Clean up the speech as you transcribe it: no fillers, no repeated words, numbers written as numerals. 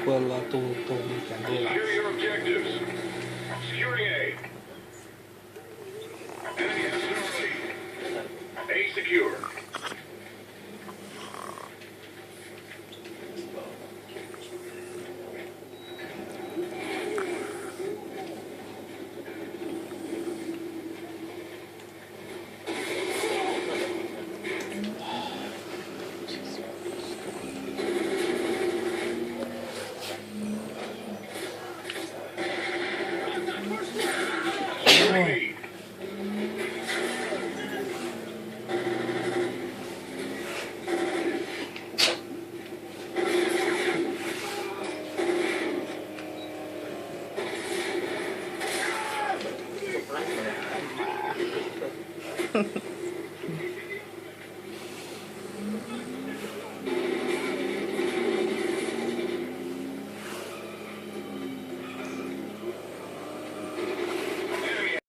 quella tu mi candela. Secure your objectives. Securing A. Enemy has no lead. A secure. Securing B. Ha ha ha.